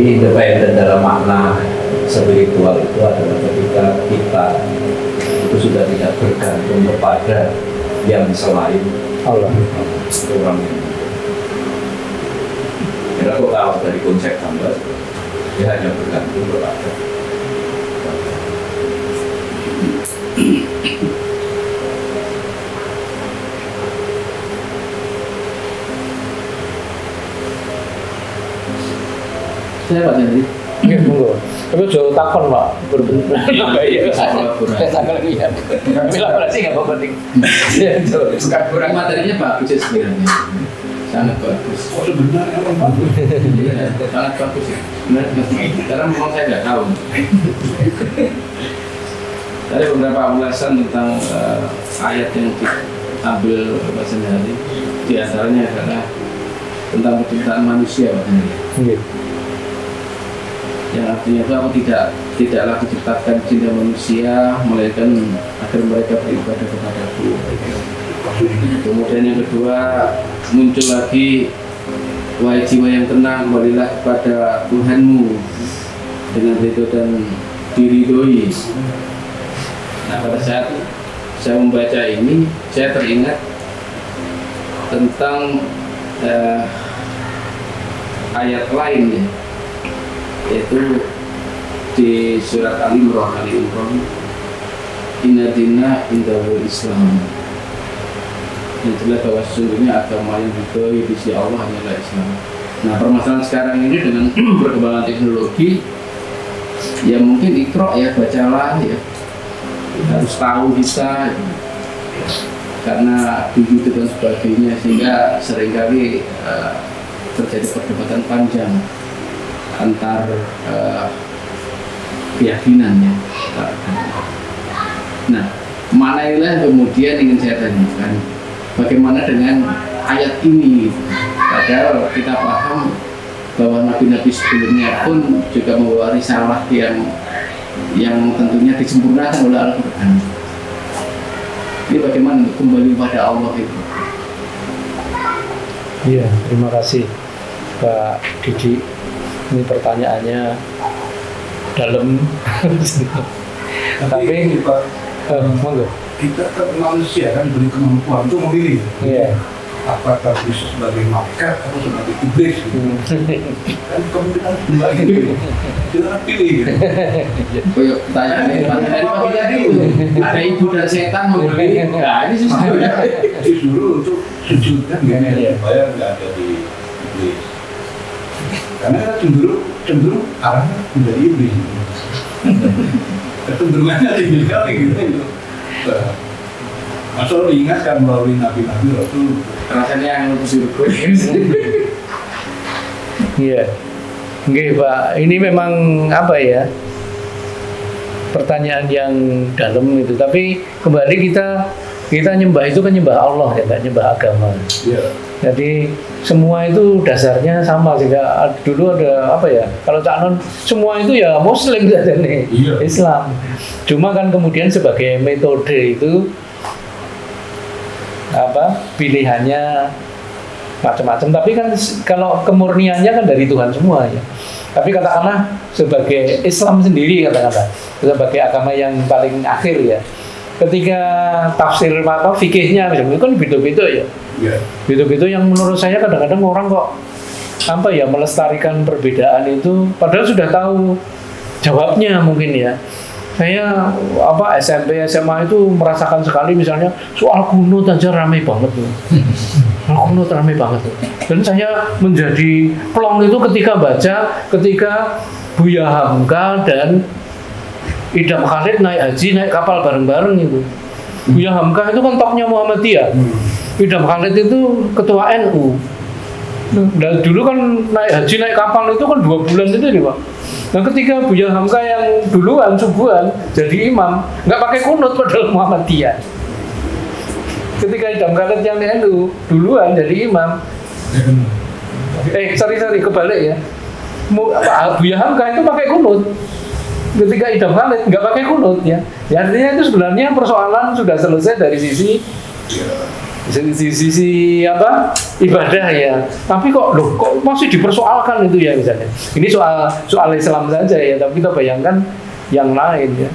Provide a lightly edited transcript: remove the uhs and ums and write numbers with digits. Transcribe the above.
independen dalam makna spiritual itu adalah ketika kita itu sudah tidak bergantung kepada yang selain Allah. Orang ini. Kita kok tahu dari konsep hamba, dia hanya bergantung kepada. Saya Pak Jendri. Nggih, monggo. Tapi jauh takon, Pak. Bener-bener. Iya, saya lagi ya. Elaborasi nggak penting. Bukan kurang materinya bagus ya sebenarnya. Sangat bagus. Oh sebenarnya memang bagus. Iya, sangat bagus ya. Benar. Karena memang saya nggak tahu. Ada beberapa ulasan tentang ayat yang diambil bahasa hari. Di antaranya adalah tentang penciptaan manusia, Pak Jendri. Nggih. Yang artinya itu aku tidaklah diciptakan cinta manusia melainkan agar mereka beribadah kepadaku. Kemudian yang kedua muncul lagi, wahai jiwa yang tenang, kembalilah kepada Tuhanmu dengan ridho dan diridhoi. Nah, pada saat saya membaca ini, saya teringat tentang ayat lain ya, yaitu di surat Al-Imran, Inna dina indahul Islam. Yang jelas bahwa sesungguhnya agama yang diridhoi di sisi Allah hanyalah Islam. Nah, permasalahan sekarang ini dengan perkembangan teknologi, ya mungkin ikro ya, bacalah ya, harus tahu kita karena begitu dan sebagainya, sehingga seringkali terjadi perdebatan panjang antar keyakinannya. Nah, mana inilah kemudian ingin saya tanyakan, bagaimana dengan ayat ini? Padahal kita paham bahwa nabi-nabi sebelumnya pun juga membawa risalah yang tentunya disempurnakan oleh Al-Quran. Ini bagaimana untuk kembali pada Allah itu? Iya, terima kasih Pak Didi. Ini pertanyaannya dalam. Tapi ini Pak, monggo. kita kan manusia kan diberi kemampuan untuk memilih. Iya. Apakah bisa sebagai malaikat atau sebagai iblis gitu. Kan kemungkinan dua gitu. Kita kan pilih gitu. Pertanyaan dari pagi tadi, ada ibu dan setan membeli. Nah, ini susah. Disuruh untuk sujud kan gini, supaya nggak ada di iblis. Karena cenderung arahnya menjadi iblis. Kecenderungannya tinggi sekali gitu. Masa lo diingatkan melalui nabi-nabi Rasul. Rasanya yang lebih surga. Iya. Nggih, Pak. Ini memang apa ya? Pertanyaan yang dalam itu. Tapi kembali kita nyembah itu kan nyembah Allah ya, nggak nyembah agama. Iya. Jadi semua itu dasarnya sama, sehingga dulu ada apa ya? Kalau Cak Non semua itu ya Muslim saja nih, Iya. Islam. Cuma kan kemudian sebagai metode itu apa pilihannya macam-macam. Tapi kan kalau kemurniannya kan dari Tuhan semua ya. Tapi katakanlah sebagai Islam sendiri, katakanlah sebagai agama yang paling akhir ya. Ketika tafsir apa fikihnya itu kan beda-beda ya. Iya. Beda-beda yang menurut saya kadang-kadang orang kok apa ya melestarikan perbedaan itu padahal sudah tahu jawabnya mungkin ya. Saya apa SMP SMA itu merasakan sekali misalnya soal kunut aja ramai banget tuh. Soal kunut ramai banget tuh. Dan saya menjadi plong itu ketika Buya Hamka dan Idam Khalid naik haji, naik kapal bareng-bareng itu. Buya Hamka itu kan topnya Muhammadiyah. Idam Khalid itu ketua NU. Dan dulu kan naik haji, naik kapal itu kan 2 bulan itu nih Pak. Nah ketika Buya Hamka yang duluan subuhan jadi imam, nggak pakai kunut padahal Muhammadiyah. Ketika Idam Khalid yang NU duluan jadi imam. Sorry kebalik ya. Buya Hamka itu pakai kunut. Ketika Idam Khalid nggak pakai kunut ya. Ya artinya itu sebenarnya persoalan sudah selesai dari sisi sisi apa ibadah ya, tapi kok masih dipersoalkan itu ya misalnya. Ini soal Islam saja ya, tapi kita bayangkan yang lain ya.